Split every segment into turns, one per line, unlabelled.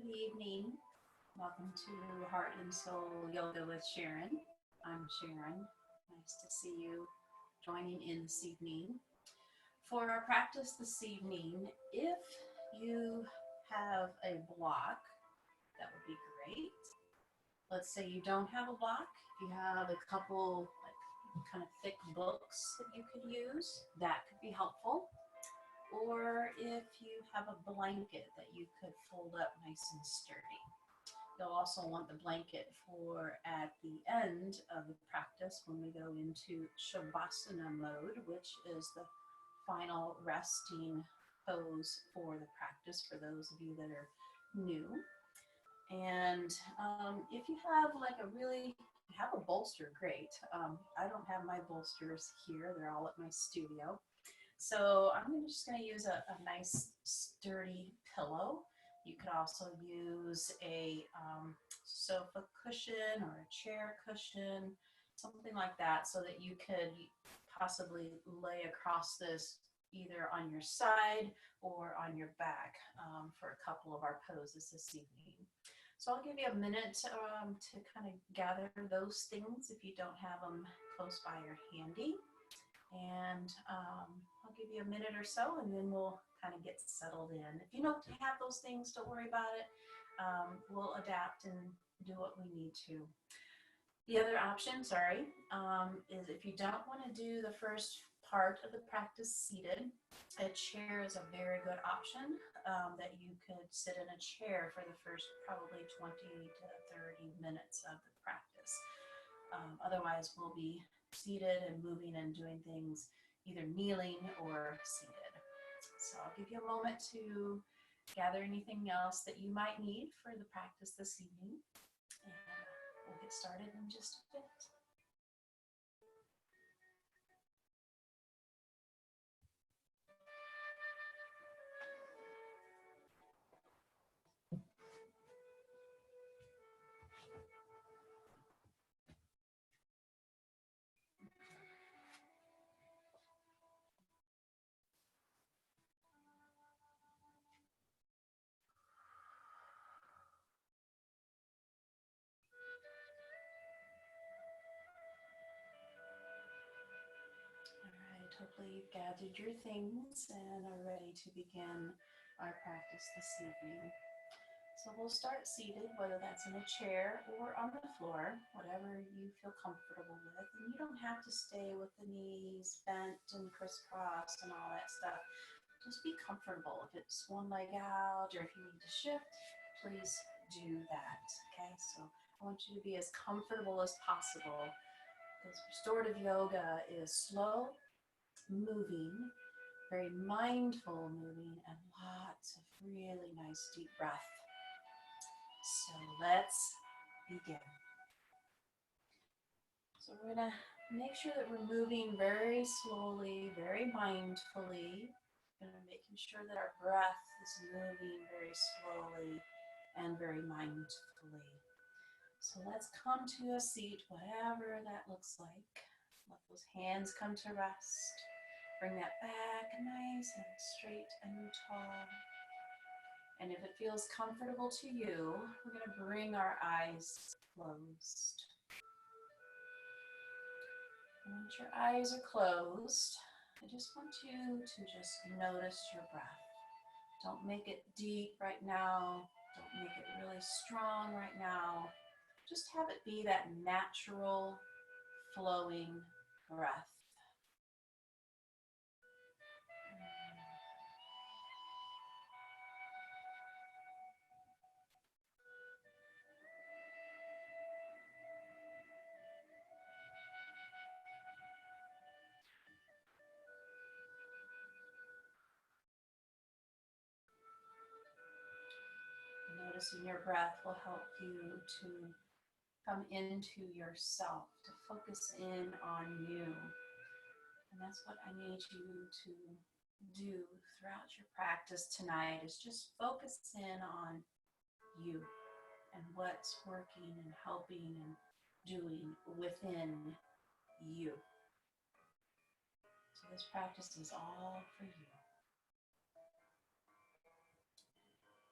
Good evening. Welcome to Heart and Soul Yoga with Sharon. I'm Sharon. Nice to see you joining in this evening. For our practice this evening, if you have a block, that would be great. Let's say you don't have a block, you have a couple kind of thick books that you could use, that could be helpful. Or if you have a blanket that you could fold up nice and sturdy. You'll also want the blanket for at the end of the practice when we go into Shavasana mode, which is the final resting pose for the practice for those of you that are new. And if you have like a really, have a bolster, great. I don't have my bolsters here. They're all at my studio. So I'm just going to use a nice sturdy pillow. You could also use a sofa cushion or a chair cushion, something like that, so that you could possibly lay across this either on your side or on your back for a couple of our poses this evening. So I'll give you a minute to kind of gather those things if you don't have them close by or handy. And I'll give you a minute or so and then we'll kind of get settled in. If you don't have those things, don't worry about it. We'll adapt and do what we need to. The other option, is if you don't want to do the first part of the practice seated, a chair is a very good option that you could sit in a chair for the first probably 20 to 30 minutes of the practice. Otherwise, we'll be seated and moving and doing things either kneeling or seated. So I'll give you a moment to gather anything else that you might need for the practice this evening. And we'll get started in just a bit. Hopefully you've gathered your things and are ready to begin our practice this evening. So we'll start seated, whether that's in a chair or on the floor, whatever you feel comfortable with. And you don't have to stay with the knees bent and crisscrossed and all that stuff. Just be comfortable. If it's one leg out or if you need to shift, please do that. Okay, so I want you to be as comfortable as possible because restorative yoga is slow moving, very mindful moving, and lots of really nice deep breath. So let's begin. So we're going to make sure that we're moving very slowly, very mindfully, and making sure that our breath is moving very slowly and very mindfully. So let's come to a seat, whatever that looks like. Let those hands come to rest. Bring that back nice and straight and tall. And if it feels comfortable to you, we're going to bring our eyes closed. And once your eyes are closed, I just want you to just notice your breath. Don't make it deep right now. Don't make it really strong right now. Just have it be that natural flowing breath. Noticing your breath will help you to come into yourself, to focus in on you. And that's what I need you to do throughout your practice tonight, is just focus in on you and what's working and helping and doing within you. So this practice is all for you.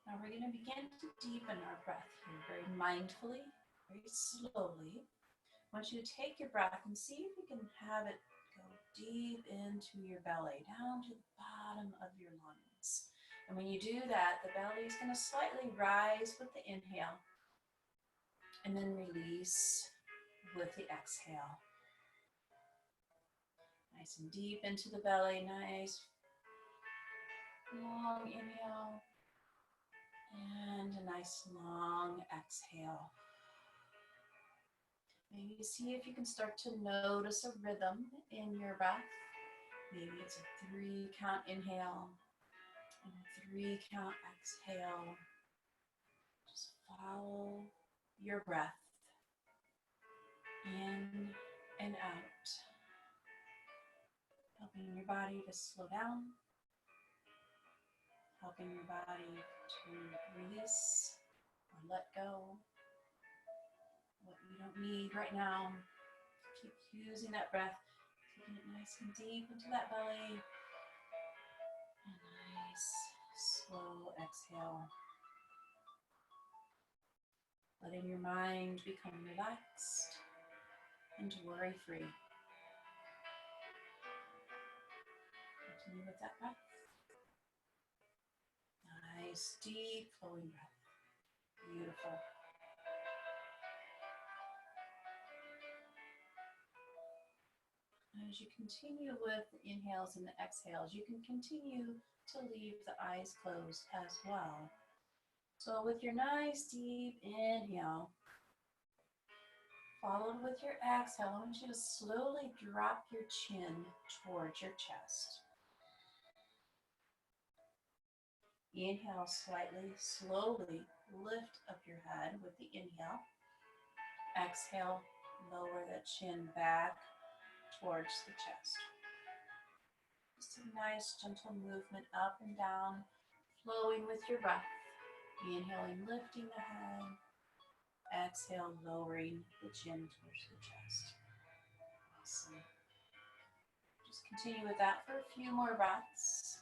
Now we're going to begin to deepen our breath here very mindfully, very slowly. I want you to take your breath and see if you can have it go deep into your belly, down to the bottom of your lungs. And when you do that, the belly is going to slightly rise with the inhale and then release with the exhale. Nice and deep into the belly, nice long inhale and a nice long exhale. Maybe see if you can start to notice a rhythm in your breath. Maybe it's a 3-count inhale and a 3-count exhale. Just follow your breath in and out, helping your body to slow down, helping your body to release or let go what you don't need right now. Keep using that breath, taking it nice and deep into that belly. A nice, slow exhale. Letting your mind become relaxed and worry-free. Continue with that breath. Nice, deep, flowing breath. Beautiful. As you continue with the inhales and the exhales, you can continue to leave the eyes closed as well. So with your nice deep inhale, followed with your exhale, I want you to slowly drop your chin towards your chest. Inhale slightly, slowly lift up your head with the inhale. Exhale, lower that chin back towards the chest. Just a nice gentle movement up and down, flowing with your breath. Inhaling, lifting the head. Exhale, lowering the chin towards the chest. Awesome. Just continue with that for a few more breaths.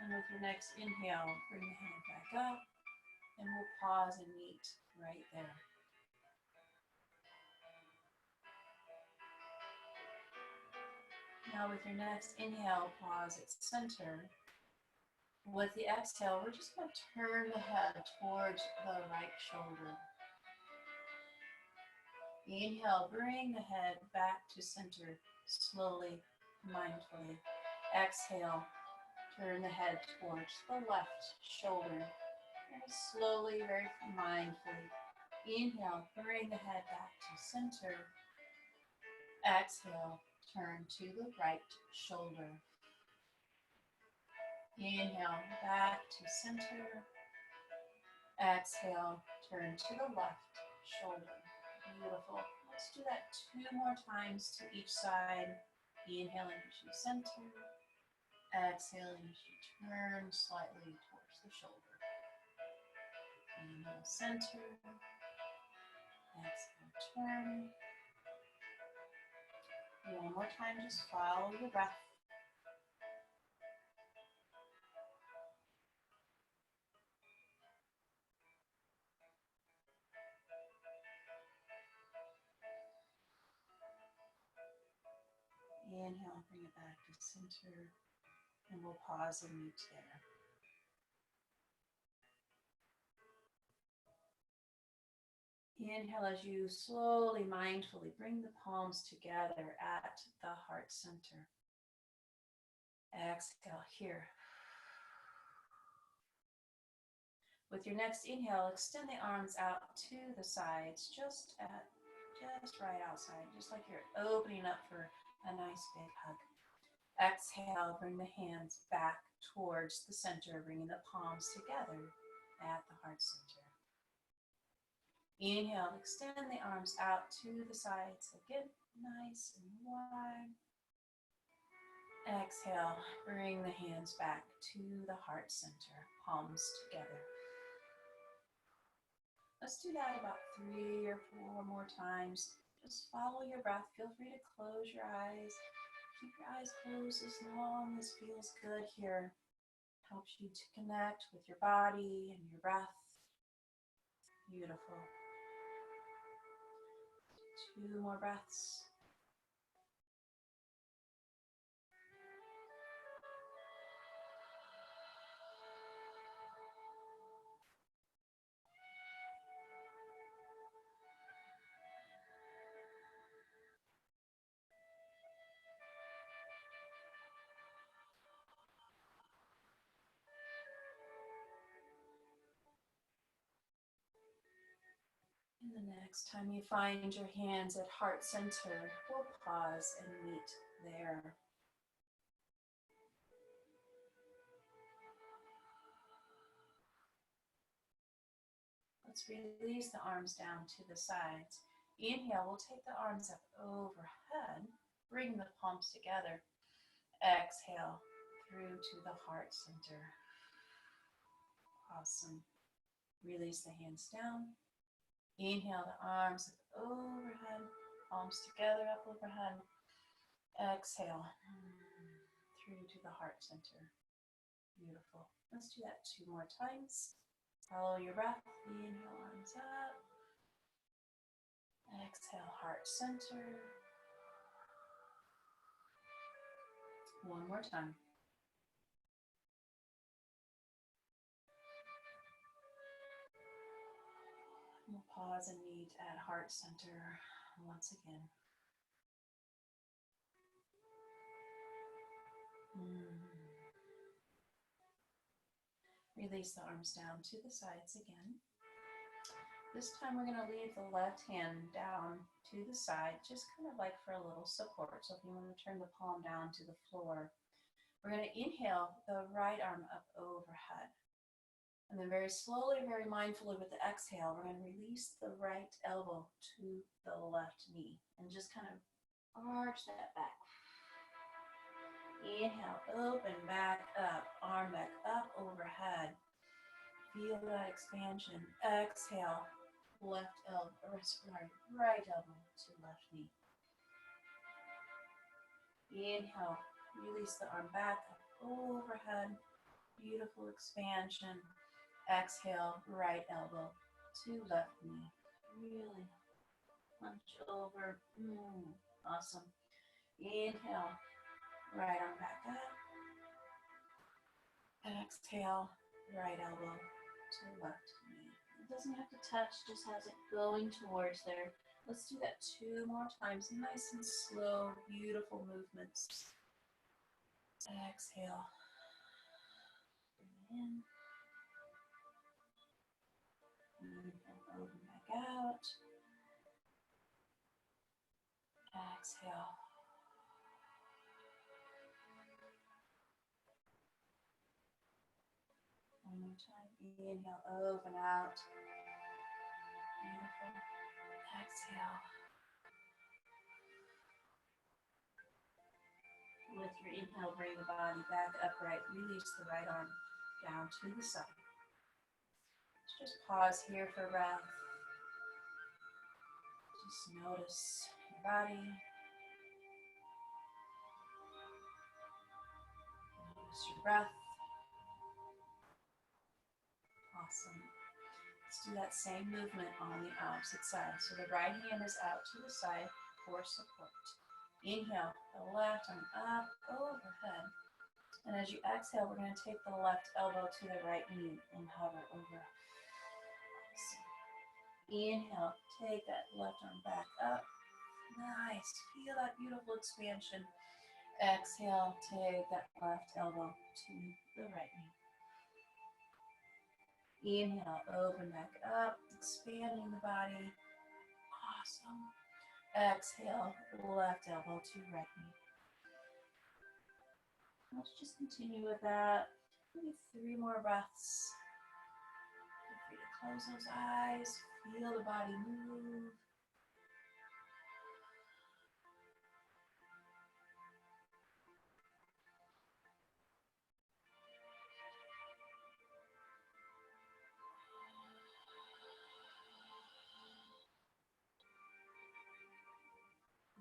And with your next inhale, bring the hand back up, and we'll pause and meet right there. Now with your next inhale, pause at center. With the exhale, we're just going to turn the head towards the right shoulder. Inhale, bring the head back to center, slowly, mindfully. Exhale, turn the head towards the left shoulder. Very slowly, very mindfully. Inhale, bring the head back to center. Exhale, turn to the right shoulder. Inhale, back to center. Exhale, turn to the left shoulder. Beautiful. Let's do that 2 more times to each side. Inhaling as you center. Exhaling as you turn slightly towards the shoulder. Inhale, center. Exhale, turn. One more time, just follow your breath. Inhale, bring it back to center, and we'll pause and meet there. Inhale as you slowly, mindfully bring the palms together at the heart center. Exhale here. With your next inhale, extend the arms out to the sides, just right outside, just like you're opening up for a nice big hug. Exhale, bring the hands back towards the center, bringing the palms together at the heart center. Inhale, extend the arms out to the sides. Again, nice and wide. Exhale, bring the hands back to the heart center, palms together. Let's do that about 3 or 4 more times. Just follow your breath. Feel free to close your eyes. Keep your eyes closed as long as feels good here. Helps you to connect with your body and your breath. Beautiful. 2 more breaths. And the next time you find your hands at heart center, we'll pause and meet there. Let's release the arms down to the sides. Inhale, we'll take the arms up overhead, bring the palms together. Exhale, through to the heart center. Awesome. Release the hands down. Inhale, the arms up overhead, palms together up overhead. Exhale, through to the heart center. Beautiful. Let's do that 2 more times. Follow your breath. Inhale, arms up. Exhale, heart center. 1 more time. We'll pause and meet at heart center once again. Release the arms down to the sides again. This time we're going to leave the left hand down to the side, just kind of like for a little support. So if you want to turn the palm down to the floor, we're going to inhale the right arm up overhead. And then very slowly, very mindfully with the exhale, we're going to release the right elbow to the left knee and just kind of arch that back. Inhale, open back up, arm back up overhead. Feel that expansion. Exhale, left elbow, right elbow to left knee. Inhale, release the arm back up overhead. Beautiful expansion. Exhale, right elbow to left knee. Really punch over. Awesome. Inhale, right arm back up. Exhale, right elbow to left knee. It doesn't have to touch, just has it going towards there. Let's do that 2 more times. Nice and slow, beautiful movements. Exhale. Bring it in. Inhale, open back out. Exhale. One more time. Inhale, open out. Beautiful. Exhale. With your inhale, bring the body back upright. Release the right arm down to the side. Let's just pause here for breath. Just notice your body. Notice your breath. Awesome. Let's do that same movement on the opposite side. So the right hand is out to the side for support. Inhale, the left arm up overhead. And as you exhale, we're going to take the left elbow to the right knee and hover over. Inhale, take that left arm back up. Nice. Feel that beautiful expansion. Exhale, take that left elbow to the right knee. Inhale, open back up, expanding the body. Awesome. Exhale, left elbow to right knee. Let's just continue with that. Maybe 3 more breaths. Feel free to Close those eyes. Feel the body move.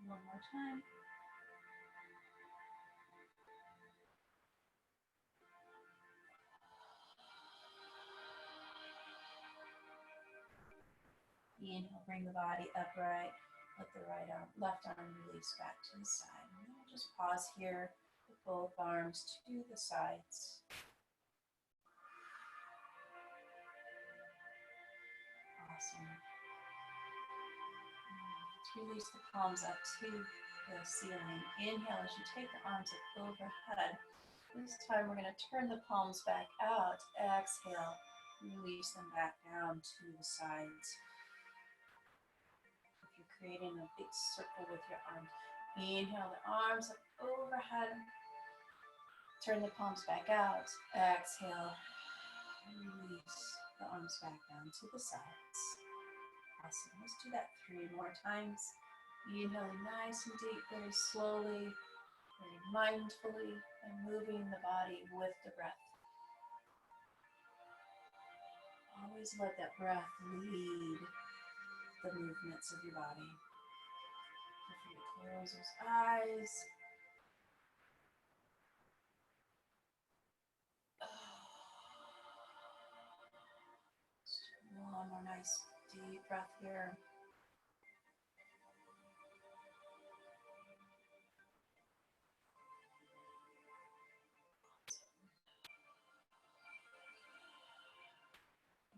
One more time. Inhale, bring the body upright. Let the left arm release back to the side. And then we'll just pause here with both arms to the sides. Awesome. Let's release the palms up to the ceiling. Inhale as you take the arms up overhead. This time we're going to turn the palms back out. Exhale, release them back down to the sides. If you're creating a big circle with your arms, inhale the arms up overhead. Turn the palms back out. Exhale, release the arms back down to the sides. Awesome. Let's do that 3 more times. Inhaling nice and deep, very slowly, very mindfully, and moving the body with the breath. Always let that breath lead the movements of your body. Feel free to close those eyes. One more nice deep breath here.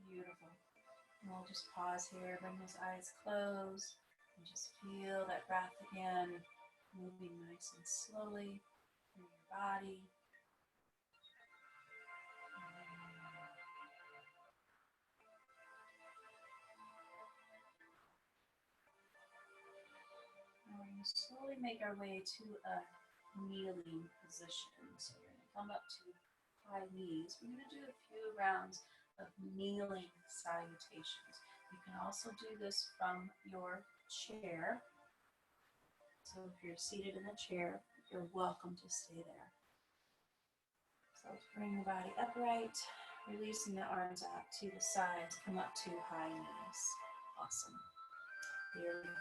Beautiful. And we'll just pause here, bring those eyes closed, and just feel that breath again, moving nice and slowly through your body. And we're going to slowly make our way to a kneeling position. So we're going to come up to high knees. We're going to do a few rounds of kneeling salutations. You can also do this from your chair. So if you're seated in a chair, you're welcome to stay there. So let's bring the body upright, releasing the arms out to the sides, come up to high knees. Awesome. Here we go.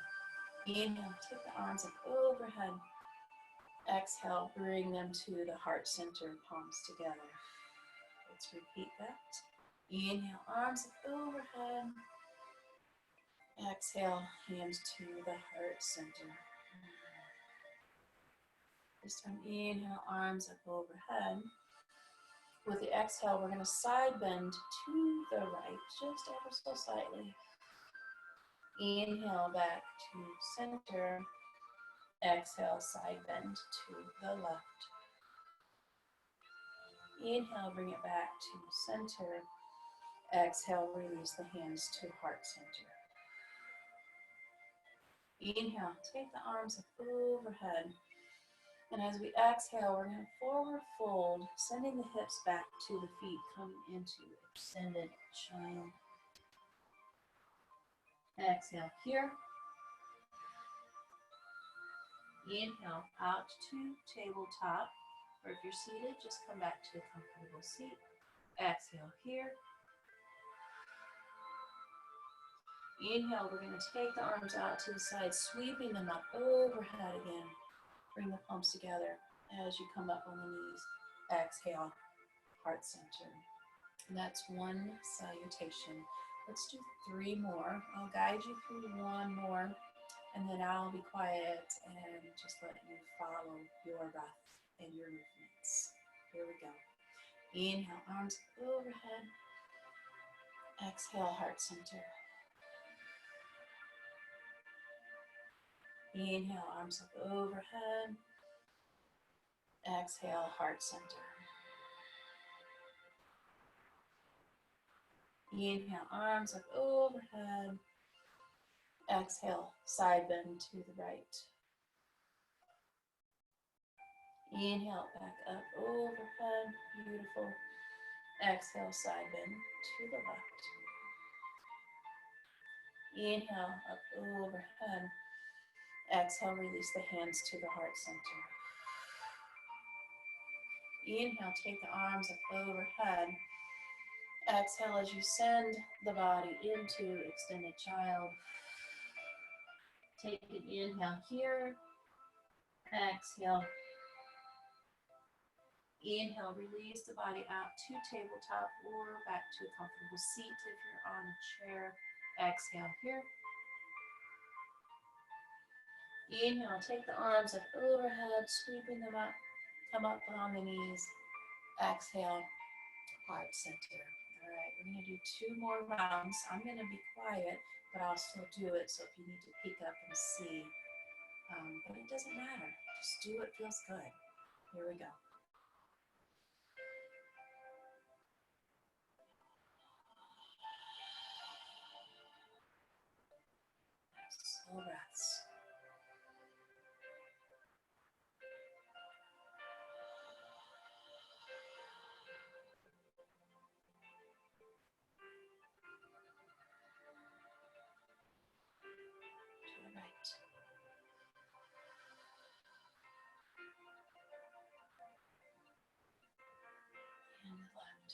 Inhale, take the arms up overhead. Exhale, bring them to the heart center, palms together. Let's repeat that. Inhale, arms up overhead. Exhale, hands to the heart center. This time, inhale, arms up overhead. With the exhale, we're going to side bend to the right, just ever so slightly. Inhale, back to center. Exhale, side bend to the left. Inhale, bring it back to center. Exhale, release the hands to heart center. Inhale, take the arms up overhead. And as we exhale, we're going to forward fold, sending the hips back to the feet, coming into extended child. Exhale here. Inhale out to tabletop. Or if you're seated, just come back to a comfortable seat. Exhale here. Inhale, we're going to take the arms out to the side, sweeping them up overhead again. Bring the palms together as you come up on the knees. Exhale, heart center. And that's one salutation. Let's do 3 more. I'll guide you through 1 more, and then I'll be quiet and just let you follow your breath and your movements. Here we go. Inhale, arms overhead. Exhale, heart center. Inhale, arms up overhead. Exhale, heart center. Inhale, arms up overhead. Exhale, side bend to the right. Inhale, back up overhead. Beautiful. Exhale, side bend to the left. Inhale, up overhead. Exhale, release the hands to the heart center. Inhale, take the arms up overhead. Exhale as you send the body into extended child. Take an inhale here. Exhale. Inhale, release the body out to tabletop or back to a comfortable seat if you're on a chair. Exhale here. Inhale, take the arms up overhead, sweeping them up. Come up on the knees. Exhale, heart center. All right, we're going to do 2 more rounds. I'm going to be quiet, but I'll still do it. So if you need to peek up and see, but it doesn't matter. Just do what feels good. Here we go. Slow breaths. To the right. And the left.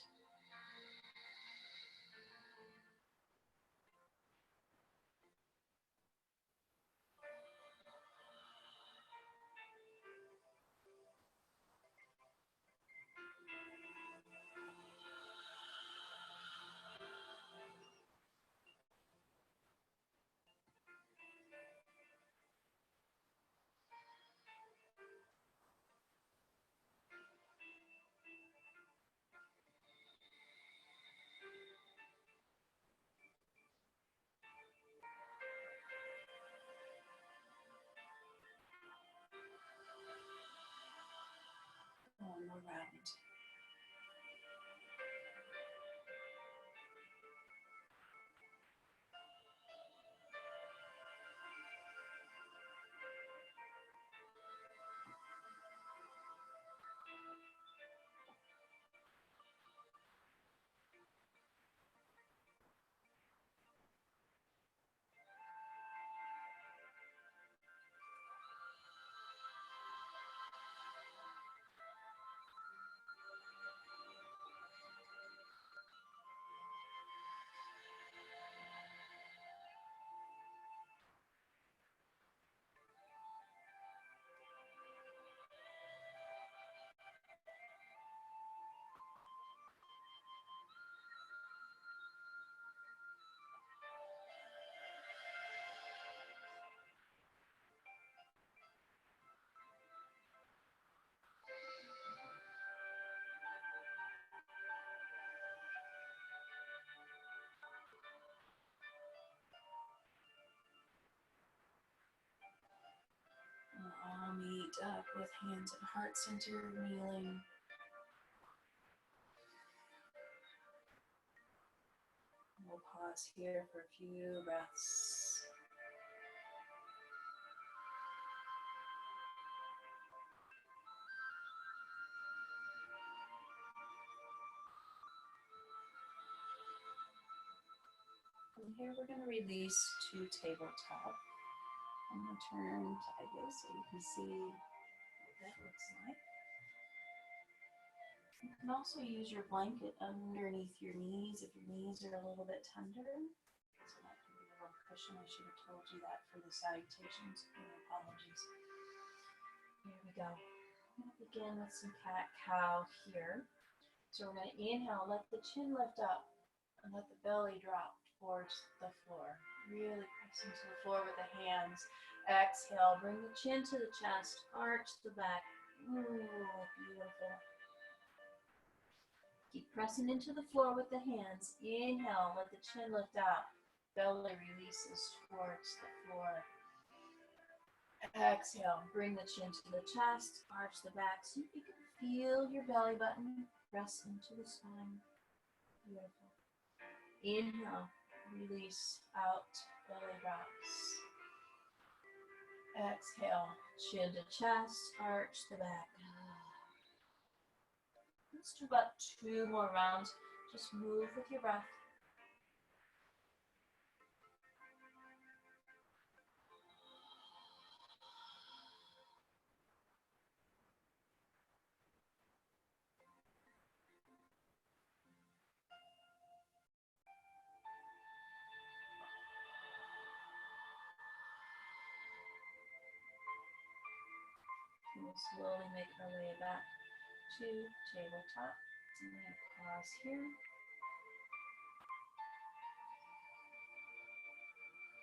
One more round. We'll all meet up with hands at heart center, kneeling. We'll pause here for a few breaths. From here, we're going to release to tabletop. I'm going to turn sideways so you can see what that looks like. You can also use your blanket underneath your knees if your knees are a little bit tender. So that can be a little cushion. I should have told you that for the salutations. Apologies. Here we go. I'm going to begin with some cat-cow here. So we're going to inhale, let the chin lift up, and let the belly drop towards the floor. Really press into the floor with the hands. Exhale, bring the chin to the chest, arch the back. Ooh, beautiful. Keep pressing into the floor with the hands. Inhale, let the chin lift out. Belly releases towards the floor. Exhale, bring the chin to the chest, arch the back so you can feel your belly button press into the spine. Beautiful. Inhale, release out, belly drops. Exhale, chin to chest, arch the back. Let's do about 2 more rounds. Just move with your breath. We'll slowly make our way back to tabletop. I'm going to pause here.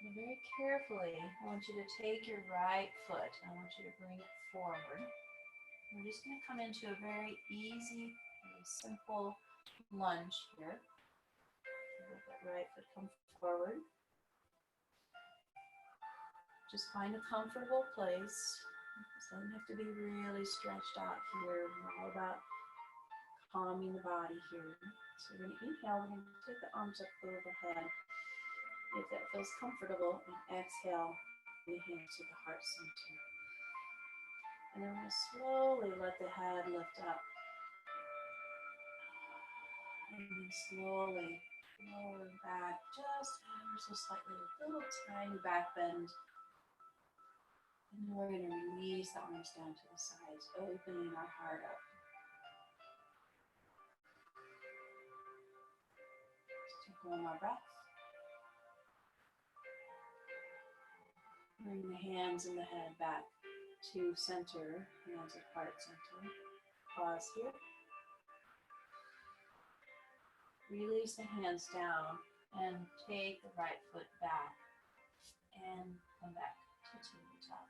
And very carefully, I want you to take your right foot. I want you to bring it forward. We're just going to come into a very easy, very simple lunge here. Let that right foot come forward. Just find a comfortable place. It doesn't have to be really stretched out here. We're all about calming the body here. So we're going to inhale. We're going to take the arms up overhead. If that feels comfortable, and exhale, bring the hands to the heart center. And then we're going to slowly let the head lift up. And then slowly lower back just ever so slightly, a little tiny back bend. And then we're going to release the arms down to the sides, opening our heart up. Just take one more breath. Bring the hands and the head back to center, hands at heart center. Pause here. Release the hands down and take the right foot back and come back to tabletop.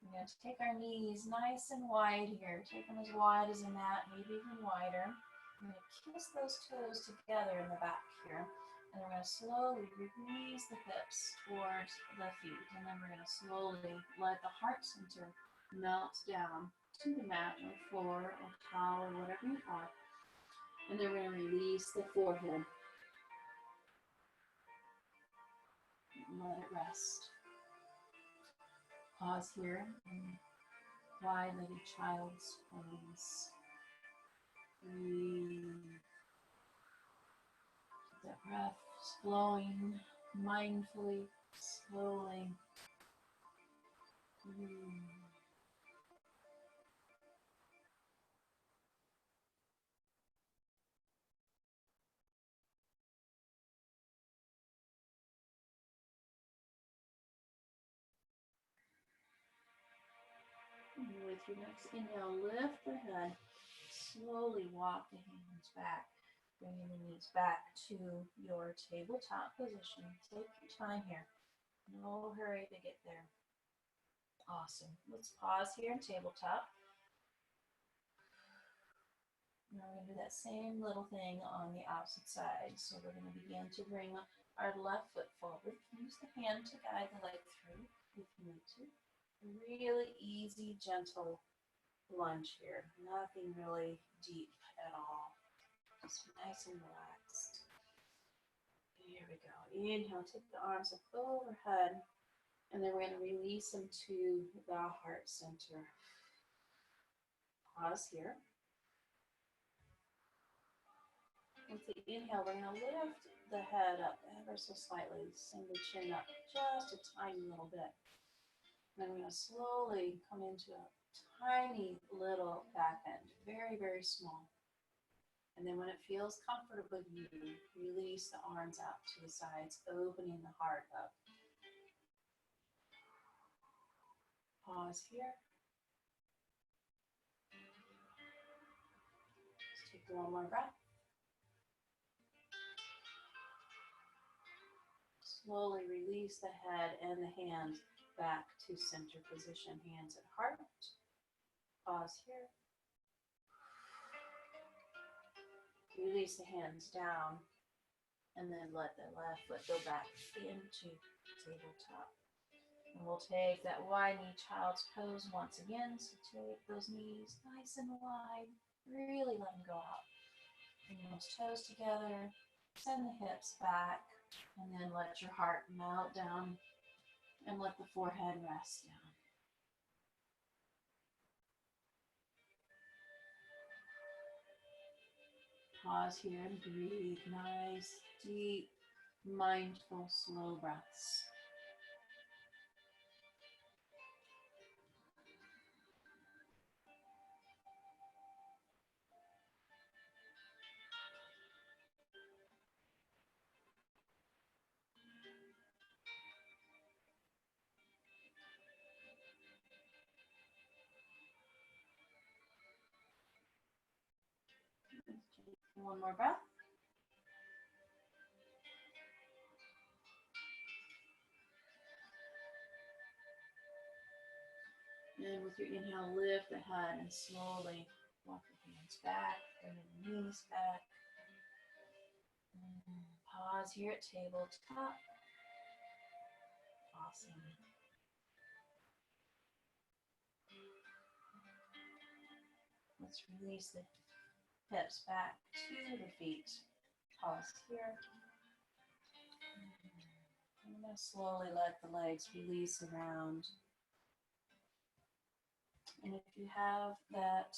We're going to take our knees nice and wide here. Take them as wide as a mat, maybe even wider. We're going to kiss those toes together in the back here. And we're going to slowly release the hips towards the feet. And then we're going to slowly let the heart center melt down to the mat or floor or towel or whatever you have. And then we're going to release the forehead. Let it rest. Pause here in wide-legged child's pose. Breathe. Keep that breath flowing mindfully, slowly. And with your next inhale, lift the head. Slowly walk the hands back. Bringing the knees back to your tabletop position. Take your time here. No hurry to get there. Awesome. Let's pause here in tabletop. Now we're going to do that same little thing on the opposite side. So we're going to begin to bring our left foot forward. Use the hand to guide the leg through if you need to. Really easy, gentle lunge here. Nothing really deep at all. Just nice and relaxed. Here we go. Inhale, take the arms up overhead. And then we're going to release them to the heart center. Pause here. With the inhale, we're going to lift the head up ever so slightly. Send the chin up just a tiny little bit. Then we're going to slowly come into a tiny little back bend. Very, very small. And then when it feels comfortable, you release the arms out to the sides, opening the heart up. Pause here. Just take one more breath. Slowly release the head and the hands back to center position, hands at heart. Pause here. Release the hands down, and then let the left foot go back into tabletop. And we'll take that wide knee child's pose once again. So take those knees nice and wide, really let them go out. Bring those toes together, send the hips back, and then let your heart melt down and let the forehead rest down. Pause here and breathe. Nice, deep, mindful, slow breaths. One more breath. And with your inhale, lift the head and slowly walk your hands back, bring your knees back. And pause here at tabletop. Awesome. Let's release the hips back to the feet. Pause here. I'm going to slowly let the legs release around. And if you have that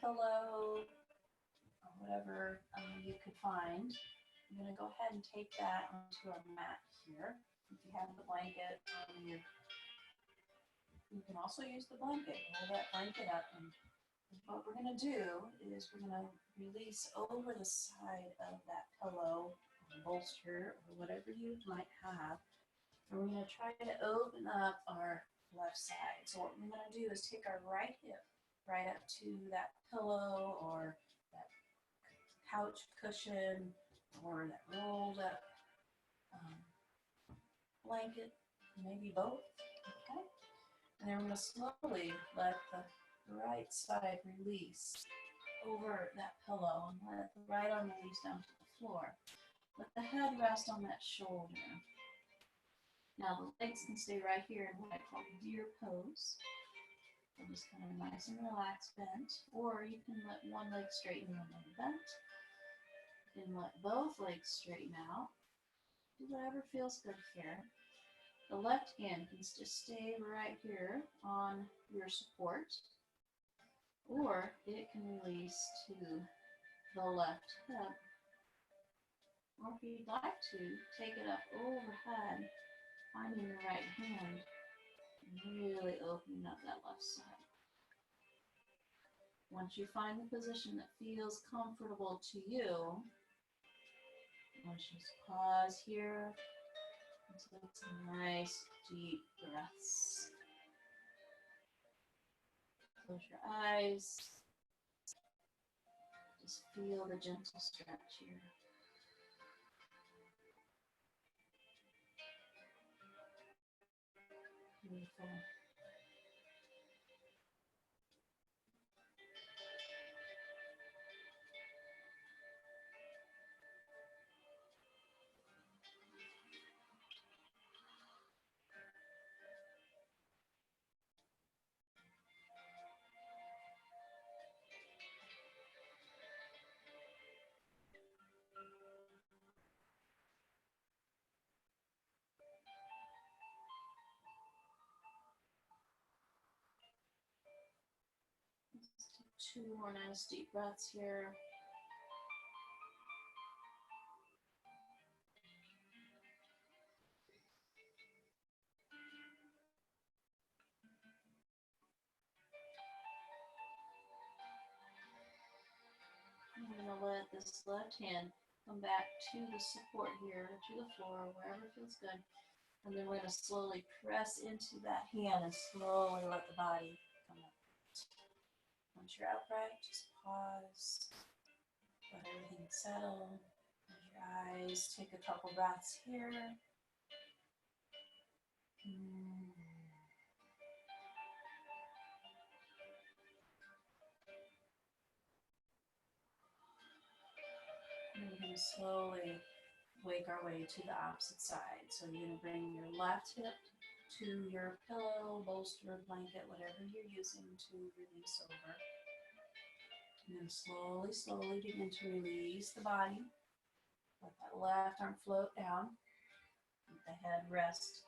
pillow or whatever you could find, I'm going to go ahead and take that onto a mat here. If you have the blanket, you can also use the blanket. Roll that blanket up, and what we're going to do is we're going to release over the side of that pillow or bolster or whatever you might have. And we're going to try to open up our left side. So what we're going to do is take our right hip right up to that pillow or that couch cushion or that rolled up blanket, maybe both. Okay. And then we're going to slowly let the right side release over that pillow and let the right arm release down to the floor. Let the head rest on that shoulder. Now the legs can stay right here in what I call deer pose. So just kind of nice and relaxed, bent. Or you can let one leg straighten and one leg bent. You can let both legs straighten out. Do whatever feels good here. The left hand can just stay right here on your support. Or it can release to the left hip. Or if you'd like to, take it up overhead, finding the right hand, and really opening up that left side. Once you find the position that feels comfortable to you, let's just pause here and take some nice deep breaths. Close your eyes. Just feel the gentle stretch here. Beautiful. Let's take 2 more nice deep breaths here. I'm going to let this left hand come back to the support here, to the floor, wherever feels good. And then we're going to slowly press into that hand and slowly let the body come up. Once you're upright, just pause, let everything settle. Close your eyes, take a couple breaths here. And we're going to slowly wake our way to the opposite side. So you're going to bring your left hip to your pillow, bolster, blanket, whatever you're using to release over. And then slowly, slowly begin to release the body. Let that left arm float down. Let the head rest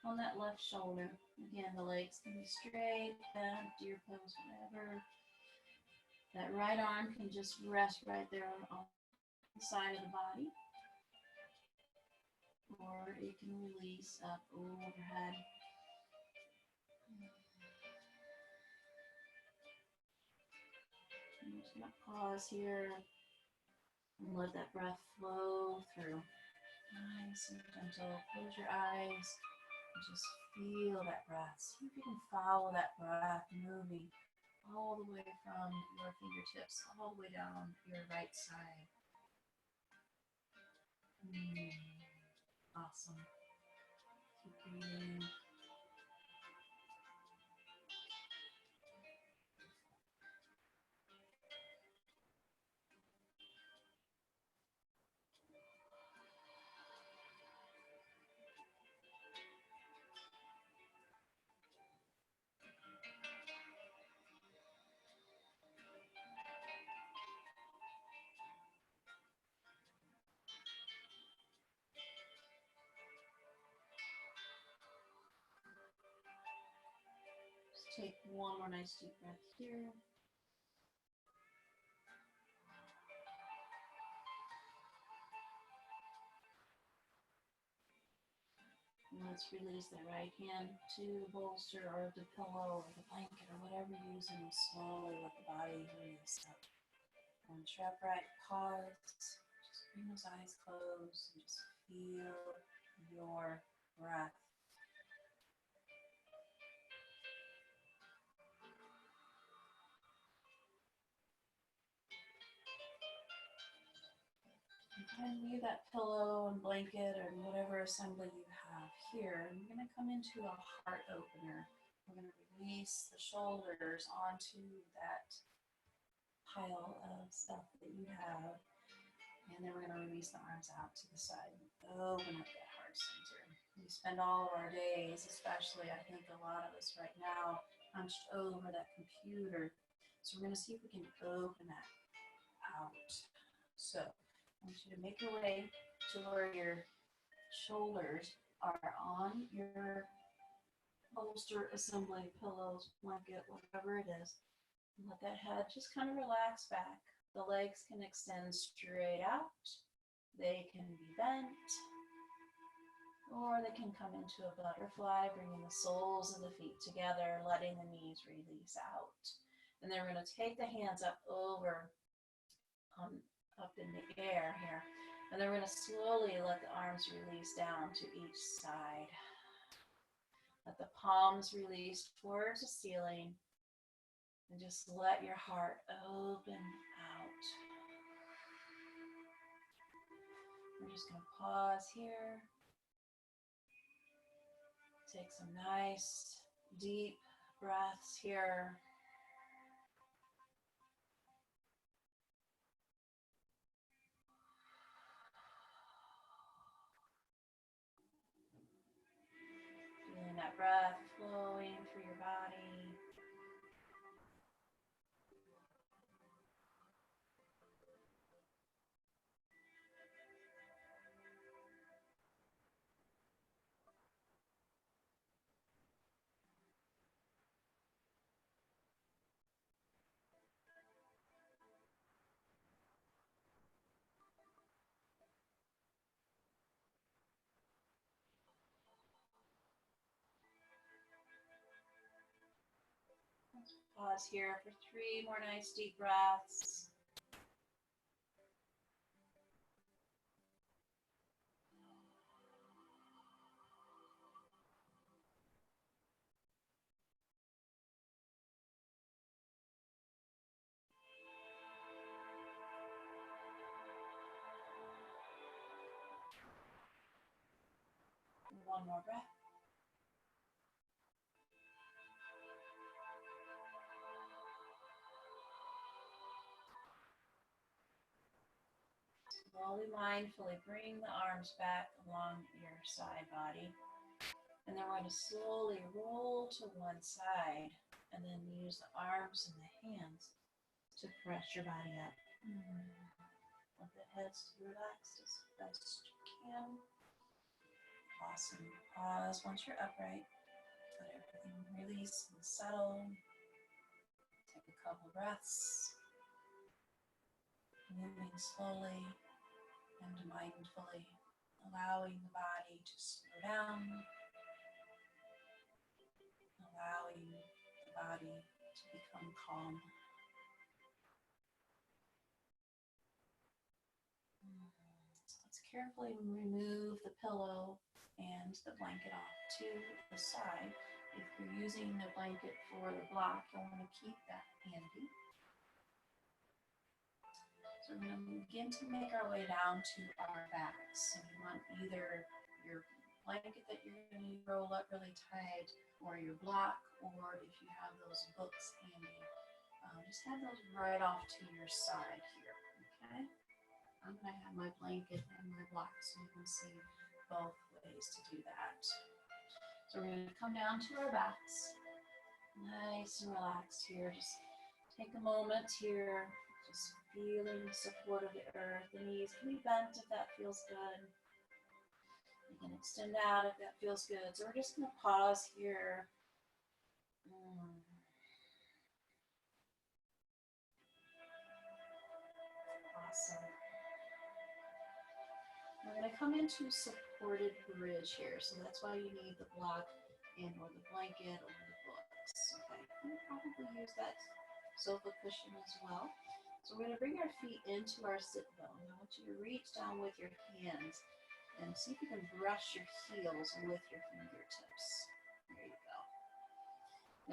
on that left shoulder. Again, the legs can be straight, bent, deer pose, whatever. That right arm can just rest right there on the side of the body. Or it can release up overhead. I'm just going to pause here and let that breath flow through. Nice and gentle. Close your eyes and just feel that breath. See if you can follow that breath moving all the way from your fingertips all the way down your right side. Awesome. Keep breathing. Just take one more nice deep breath here. And let's release the right hand to the bolster or the pillow or the blanket or whatever you're using, and slowly let the body release up. Once you're upright, pause. Just bring those eyes closed and just feel your breath. And leave that pillow and blanket or whatever assembly you have here. And we're going to come into a heart opener. We're going to release the shoulders onto that pile of stuff that you have. And then we're going to release the arms out to the side. Open up that heart center. We spend all of our days, especially I think a lot of us right now, hunched over that computer. So we're going to see if we can open that out. So I want you to make your way to where your shoulders are on your bolster assembly, pillows, blanket, whatever it is. And let that head just kind of relax back. The legs can extend straight out. They can be bent. Or they can come into a butterfly, bringing the soles of the feet together, letting the knees release out. And then we're going to take the hands up over up in the air here. And then we're going to slowly let the arms release down to each side. Let the palms release towards the ceiling. And just let your heart open out. We're just going to pause here. Take some nice, deep breaths here. Feeling that breath flowing through your body. Let's pause here for 3 more nice deep breaths. One more breath. Slowly, mindfully bring the arms back along your side body. And then we're going to slowly roll to one side and then use the arms and the hands to press your body up. Let the head relax as best you can. Awesome. Pause once you're upright. Let everything release and settle. Take a couple breaths. Moving slowly and mindfully, allowing the body to slow down, allowing the body to become calm. Let's carefully remove the pillow and the blanket off to the side. If you're using the blanket for the block, you'll want to keep that handy. So So we're going to begin to make our way down to our backs. So you want either your blanket that you're going to roll up really tight, or your block, or if you have those books handy, just have those right off to your side here, okay? I'm going to have my blanket and my block so you can see both ways to do that. So we're going to come down to our backs, nice and relaxed here. Just take a moment here, just feeling the support of the earth. The knees can be bent if that feels good. You can extend out if that feels good. So we're just going to pause here. Awesome. We're going to come into supported bridge here. So that's why you need the block and or the blanket or the books. Okay, you can probably use that sofa cushion as well. So we're going to bring our feet into our sit bone. I want you to reach down with your hands and see if you can brush your heels with your fingertips. There you go.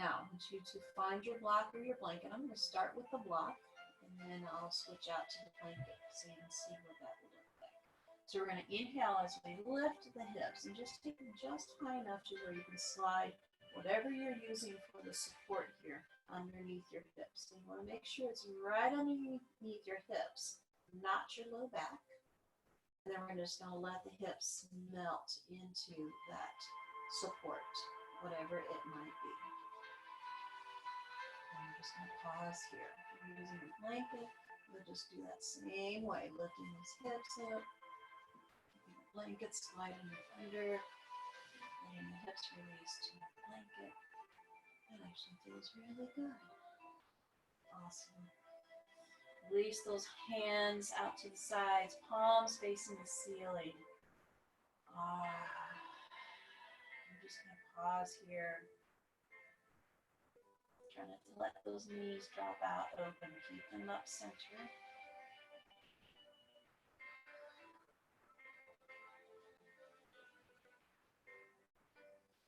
Now, I want you to find your block or your blanket. I'm going to start with the block, and then I'll switch out to the blanket so you can see what that will look like. So we're going to inhale as we lift the hips and just take them just high enough to where you can slide whatever you're using for the support here underneath your hips. So you want to make sure it's right underneath your hips, not your low back. And then we're just going to let the hips melt into that support, whatever it might be. And I'm just going to pause here. If you're using a blanket, we'll just do that same way, lifting those hips up, keeping the blanket sliding under, letting the hips release to the blanket. That actually feels really good. Awesome. Release those hands out to the sides, palms facing the ceiling. I'm just going to pause here. Try not to let those knees drop out open. Keep them up center.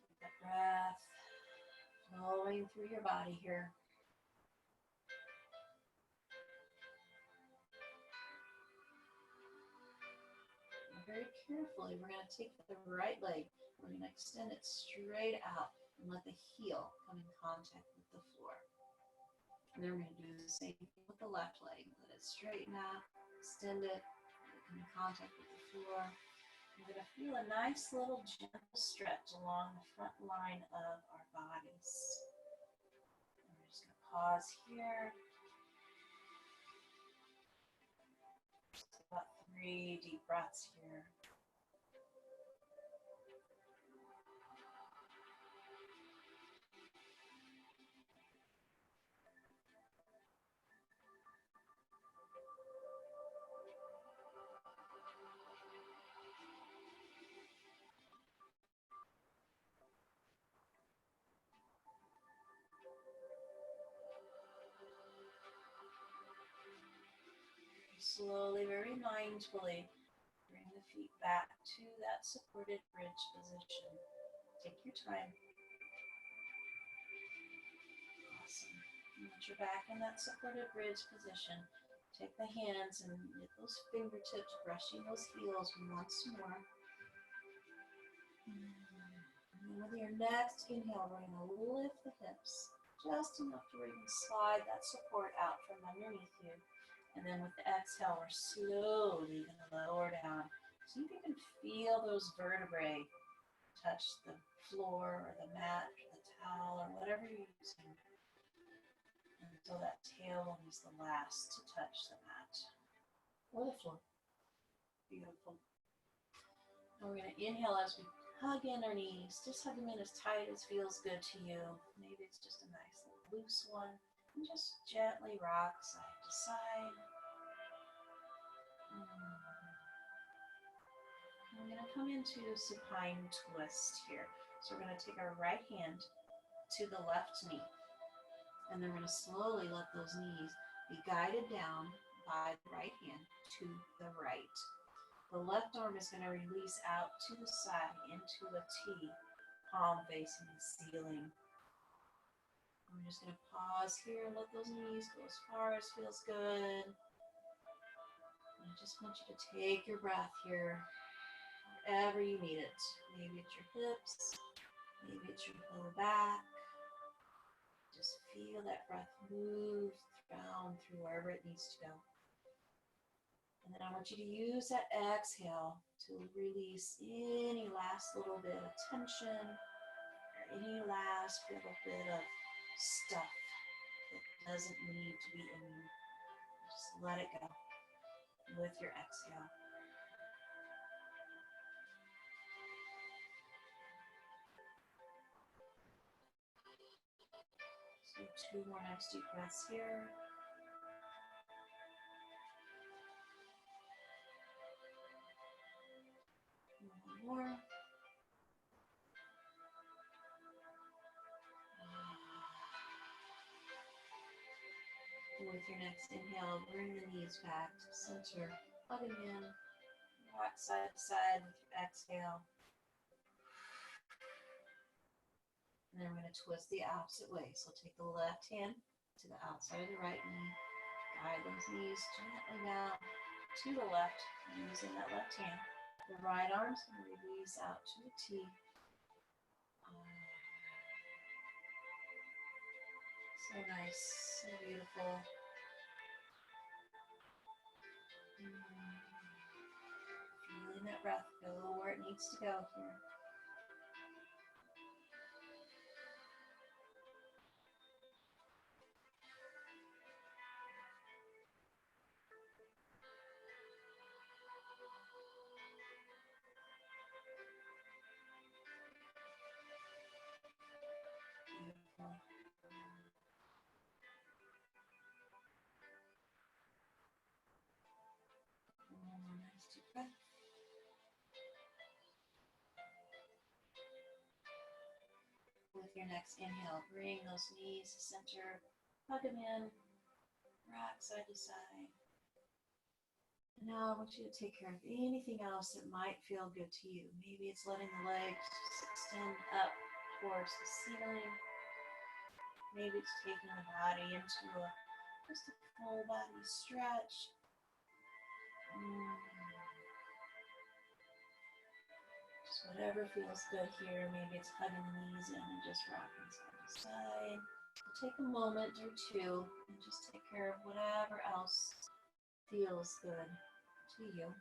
Keep that breath flowing through your body here. Very carefully, we're going to take the right leg, we're going to extend it straight out and let the heel come in contact with the floor. And then we're going to do the same thing with the left leg. Let it straighten out, extend it, come in contact with the floor. We're going to feel a nice little gentle stretch along the front line of our bodies. And we're just going to pause here. About 3 deep breaths here. Slowly, very mindfully, bring the feet back to that supported bridge position. Take your time. Awesome. Once you're back in that supported bridge position, take the hands and get those fingertips brushing those heels once more. And then with your next inhale, we're going to lift the hips just enough to where you can slide that support out from underneath you. And then with the exhale, we're slowly going to lower down. See if you can feel those vertebrae touch the floor or the mat or the towel or whatever you're using. Until that tailbone is the last to touch the mat or the floor. Beautiful. And we're going to inhale as we hug in our knees. Just hug them in as tight as feels good to you. Maybe it's just a nice little loose one. And just gently rock side to side. I'm going to come into supine twist here. So we're going to take our right hand to the left knee. And then we're going to slowly let those knees be guided down by the right hand to the right. The left arm is going to release out to the side into a T, palm facing the ceiling. I'm just going to pause here and let those knees go as far as feels good. just want you to take your breath here, wherever you need it. Maybe it's your hips, maybe it's your lower back. Just feel that breath move down through wherever it needs to go. And then I want you to use that exhale to release any last little bit of tension or any last little bit of stuff that doesn't need to be in you. Just let it go with your exhale. So 2 more nice deep breaths here. One more. With your next inhale, bring the knees back to center. Plug them in. Rock side to side with your exhale. And then we're going to twist the opposite way. So take the left hand to the outside of the right knee. Guide those knees gently down to the left using that left hand. The right arm's going to release out to the T. So nice, so beautiful. Feeling that breath go where it needs to go here. Beautiful. One more nice deep breath. With your next inhale, bring those knees to center, plug them in, rock side to side. And now I want you to take care of anything else that might feel good to you. Maybe it's letting the legs just extend up towards the ceiling. Maybe it's taking the body into just a full body stretch. Just whatever feels good here. Maybe it's hugging the knees in and just rocking side to side. So take a moment or two and just take care of whatever else feels good to you.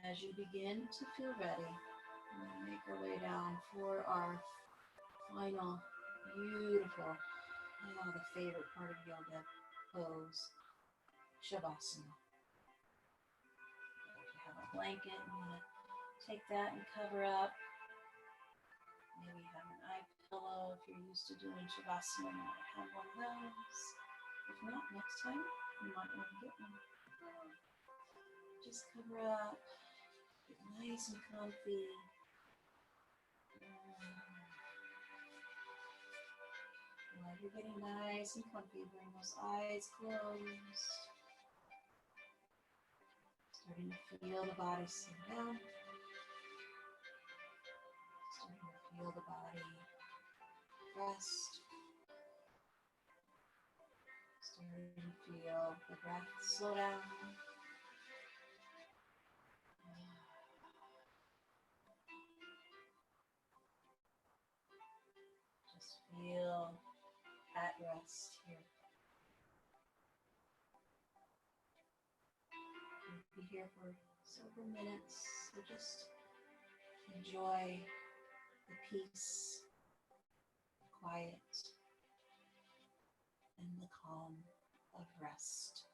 As you begin to feel ready, we're going to make our way down for our final beautiful, the favorite part of yoga pose, Shavasana. If you have a blanket, I'm going to take that and cover up. Maybe you have an eye pillow if you're used to doing Shavasana, you might have one of those. If not, next time you might want to get one. Just cover up. Get nice and comfy. While you're getting nice and comfy, bring those eyes closed. Starting to feel the body sink down. Starting to feel the body rest. Starting to feel the breath slow down. Just feel at rest here. We'll be here for several minutes, so just enjoy the peace, the quiet, and the calm of rest.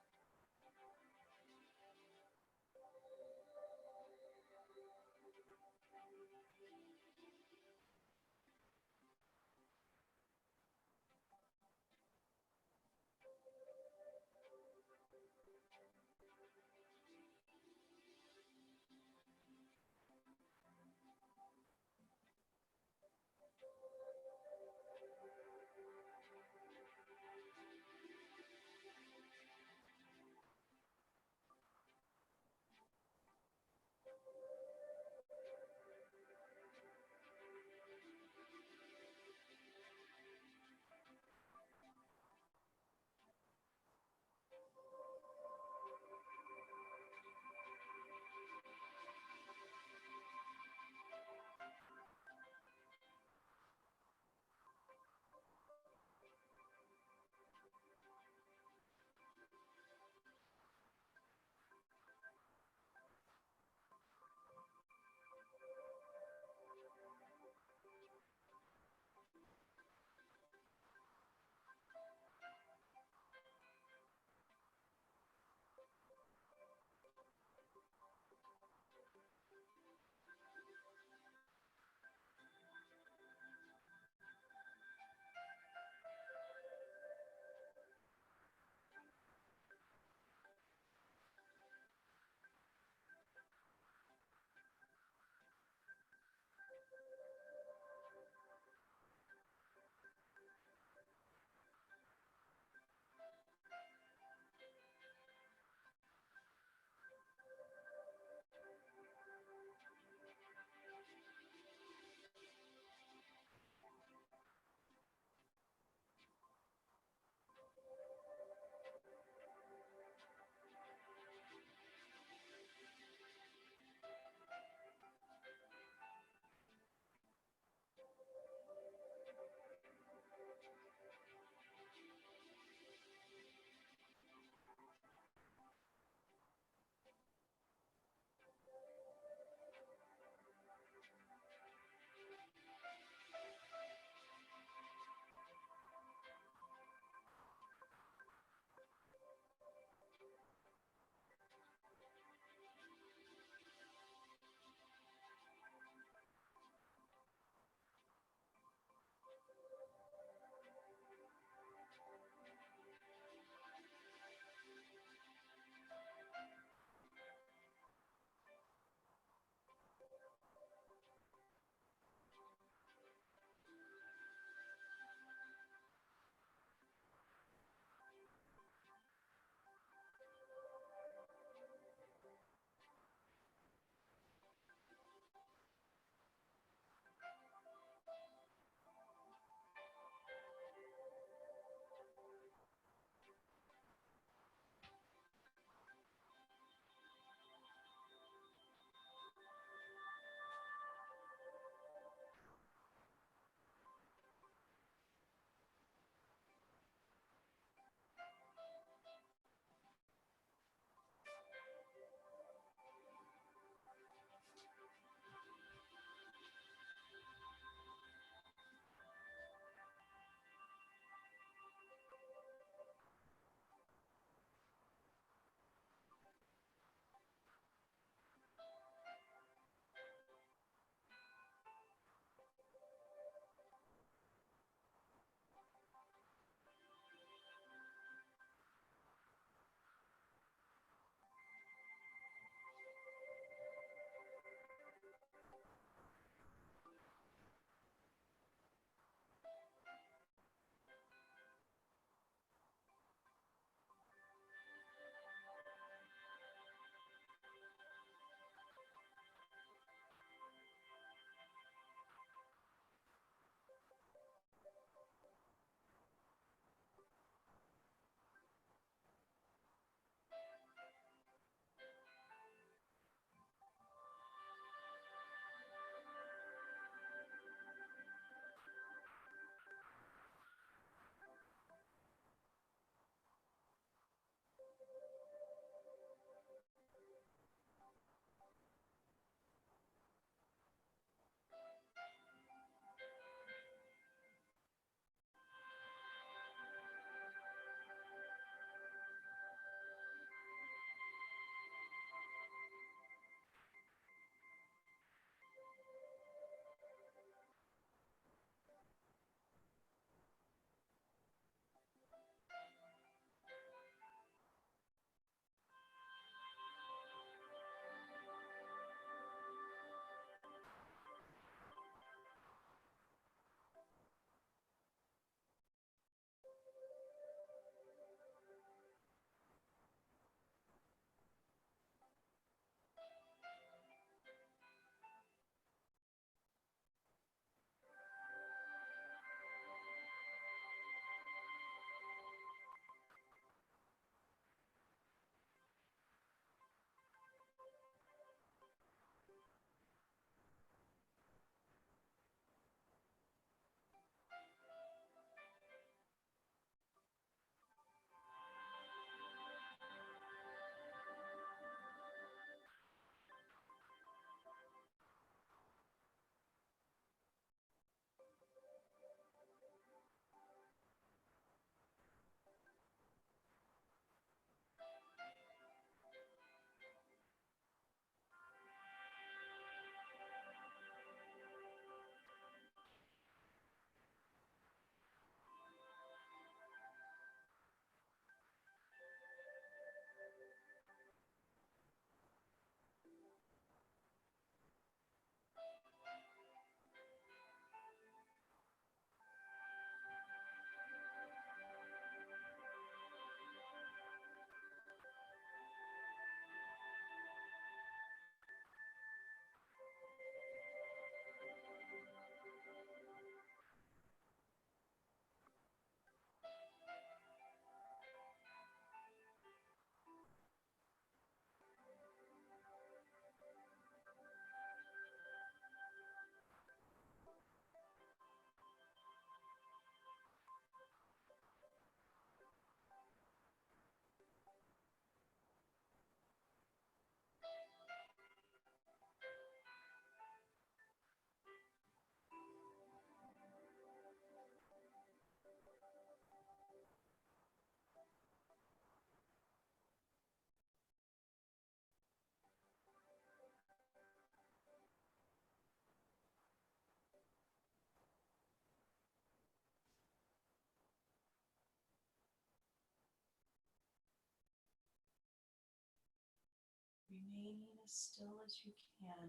remaining as still as you can.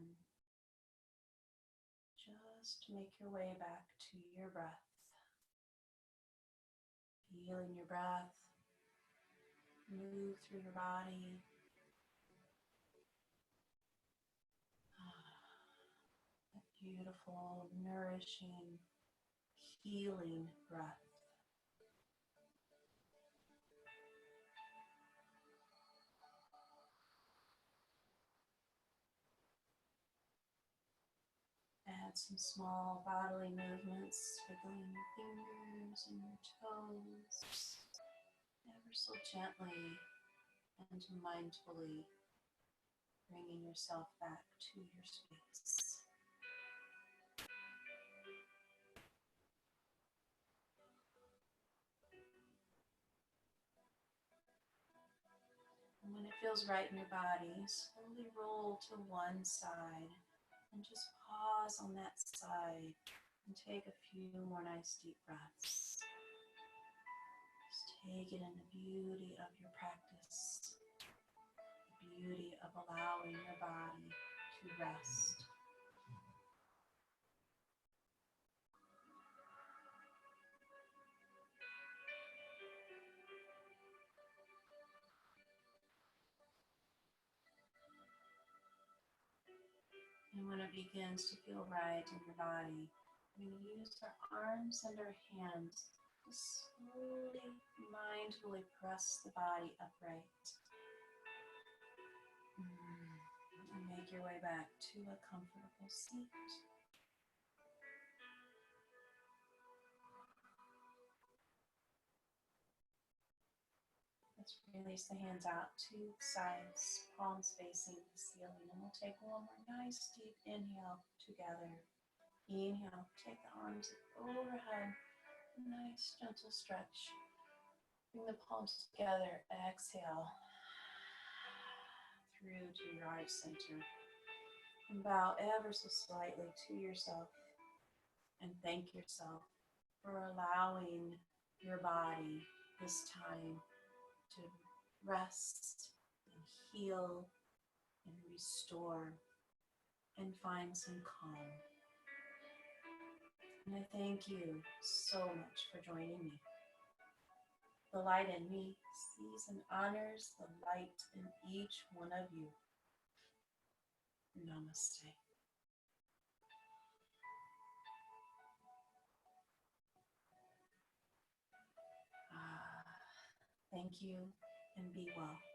Just make your way back to your breath. Feeling your breath move through your body. That beautiful, nourishing, healing breath. Add some small bodily movements, wiggling your fingers and your toes, ever so gently and mindfully bringing yourself back to your space. And when it feels right in your body, slowly roll to one side and just pause on that side and take a few more nice deep breaths. Just take it in the beauty of your practice, the beauty of allowing your body to rest. And when it begins to feel right in your body, we're going to use our arms and our hands to slowly, mindfully press the body upright. And make your way back to a comfortable seat. Let's release the hands out to the sides, palms facing the ceiling. And we'll take one more nice deep inhale together. Inhale, take the arms overhead. Nice gentle stretch. Bring the palms together. Exhale through to your heart center. And bow ever so slightly to yourself. And thank yourself for allowing your body this time to rest and heal and restore and find some calm. And I thank you so much for joining me. The light in me sees and honors the light in each one of you. Namaste. Thank you and be well.